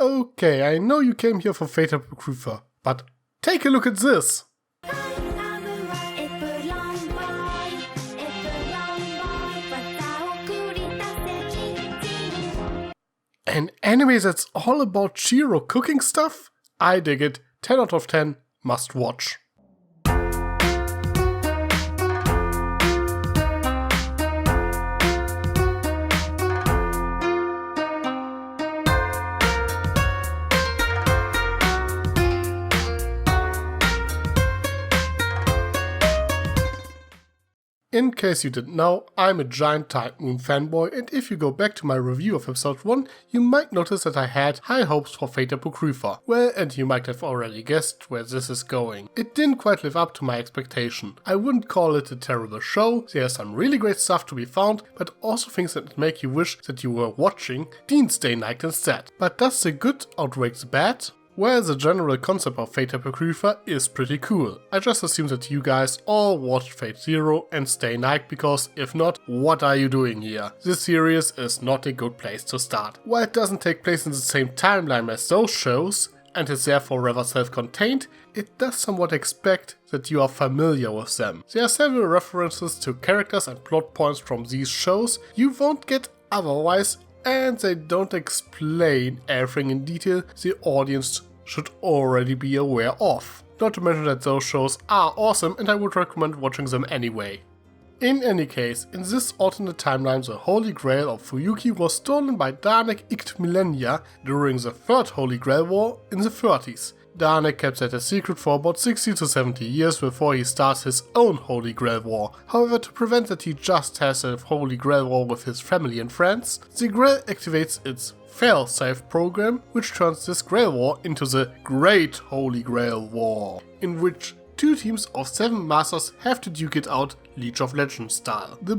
Okay, I know you came here for Fate Apocrypha, but take a look at this! An anime that's all about Shiro cooking stuff? I dig it, 10 out of 10, must watch. In case you didn't know, I'm a giant Type Moon fanboy, and if you go back to my review of episode 1, you might notice that I had high hopes for Fate Apocrypha. Well, and you might have already guessed where this is going. It didn't quite live up to my expectation. I wouldn't call it a terrible show, there's some really great stuff to be found, but also things that make you wish that you were watching Dean's Day Night instead. But does the good outweigh the bad? Well, the general concept of Fate Apocrypha is pretty cool. I just assume that you guys all watched Fate Zero and Stay Night, because if not, what are you doing here? This series is not a good place to start. While it doesn't take place in the same timeline as those shows, and is therefore rather self-contained, it does somewhat expect that you are familiar with them. There are several references to characters and plot points from these shows you won't get otherwise, and they don't explain everything in detail the audience should already be aware of. Not to mention that those shows are awesome and I would recommend watching them anyway. In any case, in this alternate timeline, the Holy Grail of Fuyuki was stolen by Danek Ict Millennia during the Third Holy Grail War in the 30s. Danek kept that a secret for about 60 to 70 years before he starts his own Holy Grail War. However, to prevent that he just has a Holy Grail War with his family and friends, the Grail activates its fail-safe program, which turns this Grail War into the Great Holy Grail War, in which two teams of 7 masters have to duke it out League of Legends style. The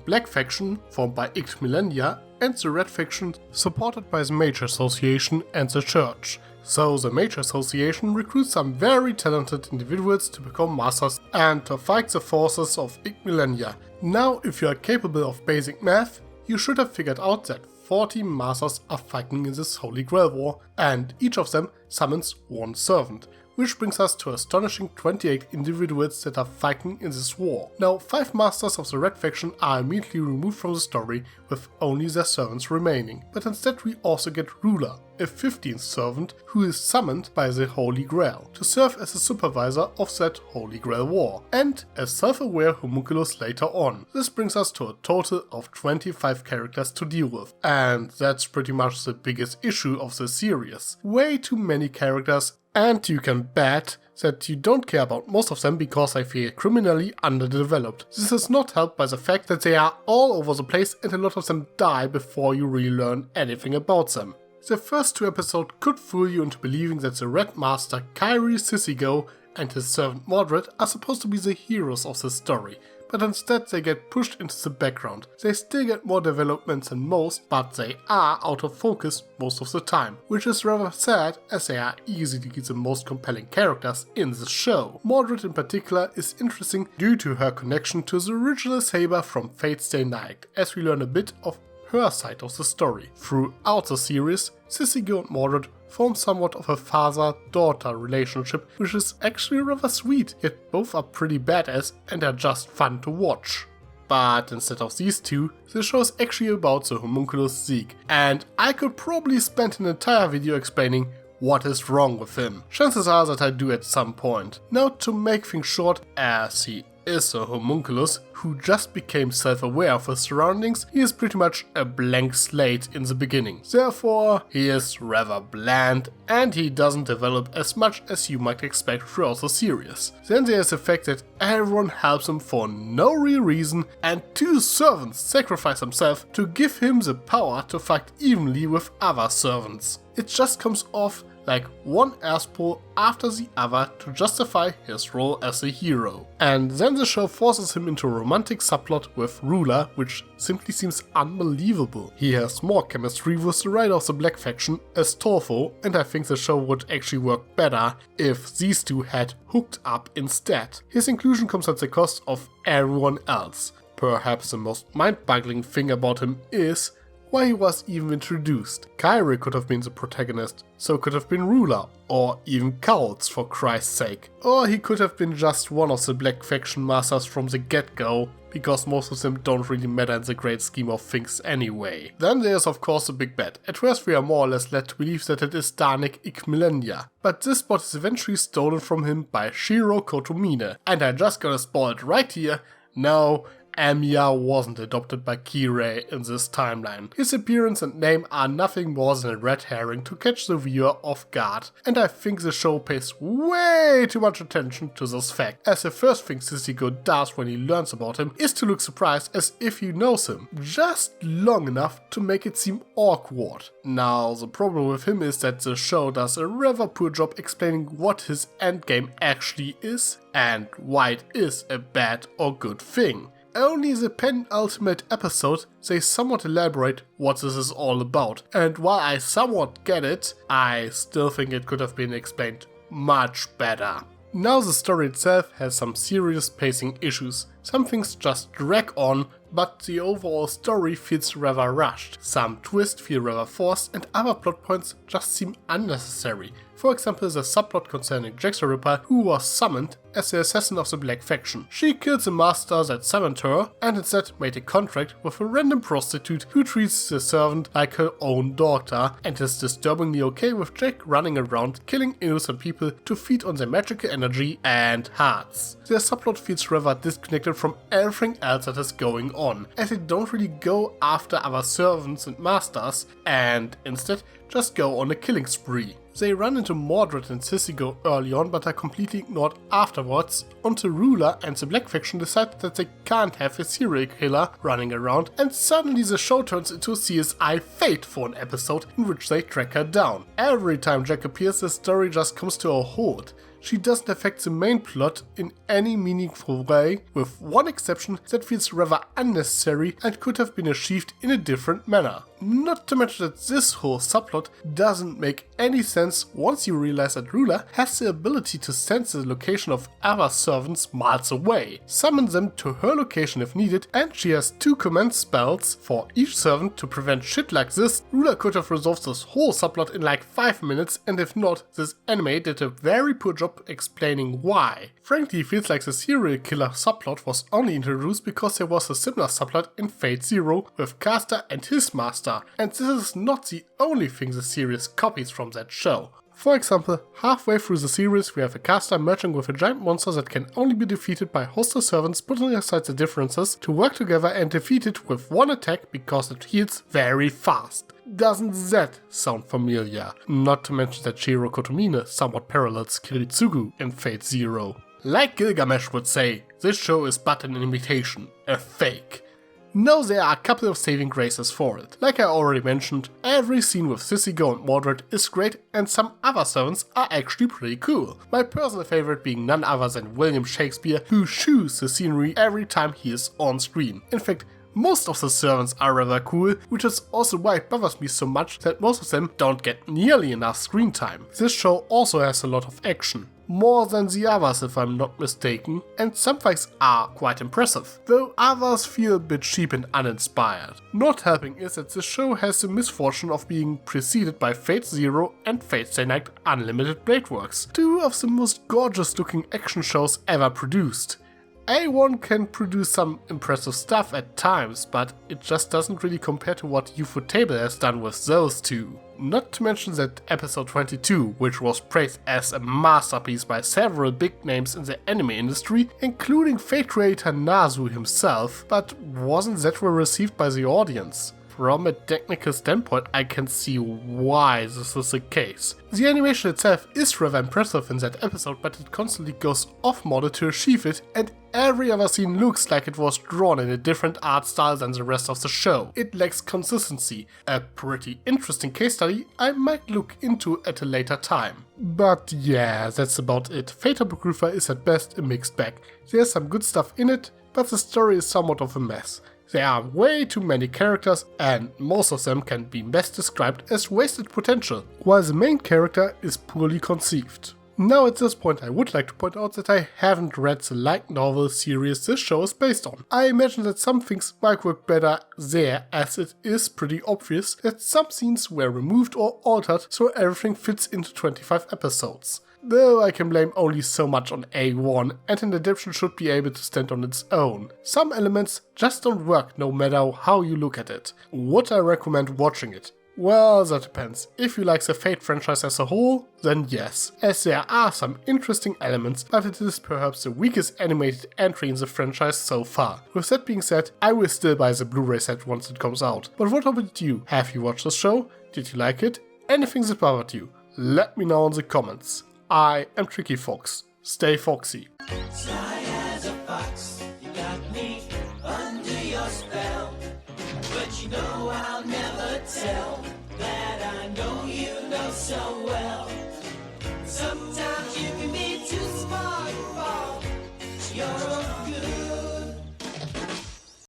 Black faction, formed by Ict Millennia, and the Red faction, supported by the Mage Association and the Church. So the Mage Association recruits some very talented individuals to become masters and to fight the forces of Ict Millennia. Now, if you are capable of basic math, you should have figured out that 40 masters are fighting in this Holy Grail War, and each of them summons one servant. Which brings us to astonishing 28 individuals that are fighting in this war. Now, 5 masters of the Red faction are immediately removed from the story, with only their servants remaining. But instead we also get Ruler, a 15th servant who is summoned by the Holy Grail to serve as a supervisor of that Holy Grail War, and a self-aware homunculus later on. This brings us to a total of 25 characters to deal with, and that's pretty much the biggest issue of the series. Way too many characters, and you can bet that you don't care about most of them because they feel criminally underdeveloped. This is not helped by the fact that they are all over the place and a lot of them die before you really learn anything about them. The first 2 episodes could fool you into believing that the Red Master Kairi Sisigo and his servant Mordred are supposed to be the heroes of the story, but instead they get pushed into the background. They still get more development than most, but they are out of focus most of the time, which is rather sad as they are easily the most compelling characters in the show. Mordred in particular is interesting due to her connection to the original Saber from Fate's Day Night, as we learn a bit of her side of the story. Throughout the series, Sisigo and Mordred form somewhat of a father-daughter relationship, which is actually rather sweet, yet both are pretty badass and are just fun to watch. But instead of these two, the show is actually about the homunculus Zeke, and I could probably spend an entire video explaining what is wrong with him. Chances are that I do at some point. Now, to make things short, as he is a homunculus who just became self-aware of his surroundings, he is pretty much a blank slate in the beginning. Therefore, he is rather bland and he doesn't develop as much as you might expect throughout the series. Then there is the fact that everyone helps him for no real reason, and 2 servants sacrifice themselves to give him the power to fight evenly with other servants. It just comes off like one asshole after the other to justify his role as a hero. And then the show forces him into a romantic subplot with Ruler, which simply seems unbelievable. He has more chemistry with the rider of the Black faction, Astolfo, and I think the show would actually work better if these two had hooked up instead. His inclusion comes at the cost of everyone else. Perhaps the most mind-boggling thing about him is why he was even introduced. Kyrie could have been the protagonist, so could have been Ruler, or even Cowls for Christ's sake. Or he could have been just one of the Black Faction masters from the get-go, because most of them don't really matter in the great scheme of things anyway. Then there's of course the big bet. At first we are more or less led to believe that it is Danik Ikmilenia, but this spot is eventually stolen from him by Shiro Kotomine, and I just gotta spoil it right here. No, Amiya wasn't adopted by Kirei in this timeline. His appearance and name are nothing more than a red herring to catch the viewer off guard, and I think the show pays way too much attention to this fact, as the first thing Sissy does when he learns about him is to look surprised as if he knows him, just long enough to make it seem awkward. Now, the problem with him is that the show does a rather poor job explaining what his endgame actually is, and why it is a bad or good thing. Only the penultimate episode they somewhat elaborate what this is all about, and while I somewhat get it, I still think it could have been explained much better. Now the story itself has some serious pacing issues. Some things just drag on, but the overall story feels rather rushed. Some twists feel rather forced, and other plot points just seem unnecessary. For example, the subplot concerning Jack the Ripper, who was summoned as the assassin of the Black Faction. She killed the master that summoned her, and instead made a contract with a random prostitute who treats the servant like her own daughter, and is disturbingly okay with Jack running around killing innocent people to feed on their magical energy and hearts. The subplot feels rather disconnected from everything else that is going on, as they don't really go after other servants and masters, and instead just go on a killing spree. They run into Mordred and Sissy early on, but are completely ignored afterwards, until Ruler and the Black Faction decide that they can't have a serial killer running around, and suddenly the show turns into CSI Fate for an episode in which they track her down. Every time Jack appears, the story just comes to a halt. She doesn't affect the main plot in any meaningful way, with one exception that feels rather unnecessary and could have been achieved in a different manner. Not to mention that this whole subplot doesn't make any sense once you realize that Ruler has the ability to sense the location of other servants miles away, summon them to her location if needed, and she has 2 command spells for each servant to prevent shit like this. Ruler could have resolved this whole subplot in like 5 minutes, and if not, this anime did a very poor job explaining why. Frankly, it feels like the serial killer subplot was only introduced because there was a similar subplot in Fate Zero with Caster and his master, and this is not the only thing the series copies from that show. For example, halfway through the series we have a caster merging with a giant monster that can only be defeated by hostile servants putting aside the differences to work together and defeat it with one attack because it heals very fast. Doesn't that sound familiar? Not to mention that Shiro Kotomine somewhat parallels Kiritsugu in Fate Zero. Like Gilgamesh would say, this show is but an imitation, a fake. Now there are a couple of saving graces for it. Like I already mentioned, every scene with Sissy and Mordred is great, and some other servants are actually pretty cool. My personal favorite being none other than William Shakespeare, who chews the scenery every time he is on screen. In fact, most of the servants are rather cool, which is also why it bothers me so much that most of them don't get nearly enough screen time. This show also has a lot of action. More than the others if I'm not mistaken, and some fights are quite impressive, though others feel a bit cheap and uninspired. Not helping is that the show has the misfortune of being preceded by Fate Zero and Fate Stay Night Unlimited Blade Works, 2 of the most gorgeous looking action shows ever produced. A1 can produce some impressive stuff at times, but it just doesn't really compare to what Ufotable has done with those 2. Not to mention that episode 22, which was praised as a masterpiece by several big names in the anime industry, including Fate creator Nazu himself, but wasn't that well received by the audience. From a technical standpoint, I can see why this is the case. The animation itself is rather impressive in that episode, but it constantly goes off model to achieve it, and every other scene looks like it was drawn in a different art style than the rest of the show. It lacks consistency, a pretty interesting case study I might look into at a later time. But yeah, that's about it. Fate Apocrypha is at best a mixed bag. There's some good stuff in it, but the story is somewhat of a mess. There are way too many characters, and most of them can be best described as wasted potential, while the main character is poorly conceived. Now at this point I would like to point out that I haven't read the light novel series this show is based on. I imagine that some things might work better there, as it is pretty obvious that some scenes were removed or altered so everything fits into 25 episodes. Though I can blame only so much on A1, and an adaptation should be able to stand on its own. Some elements just don't work no matter how you look at it. Would I recommend watching it? Well, that depends. If you like the Fate franchise as a whole, then yes, as there are some interesting elements, but it is perhaps the weakest animated entry in the franchise so far. With that being said, I will still buy the Blu-ray set once it comes out. But what about you? Have you watched the show? Did you like it? Anything that bothered you? Let me know in the comments. I am Tricky Fox. Stay foxy. Sly as a fox, you got me under your spell. But you know I'll never tell that I know you know so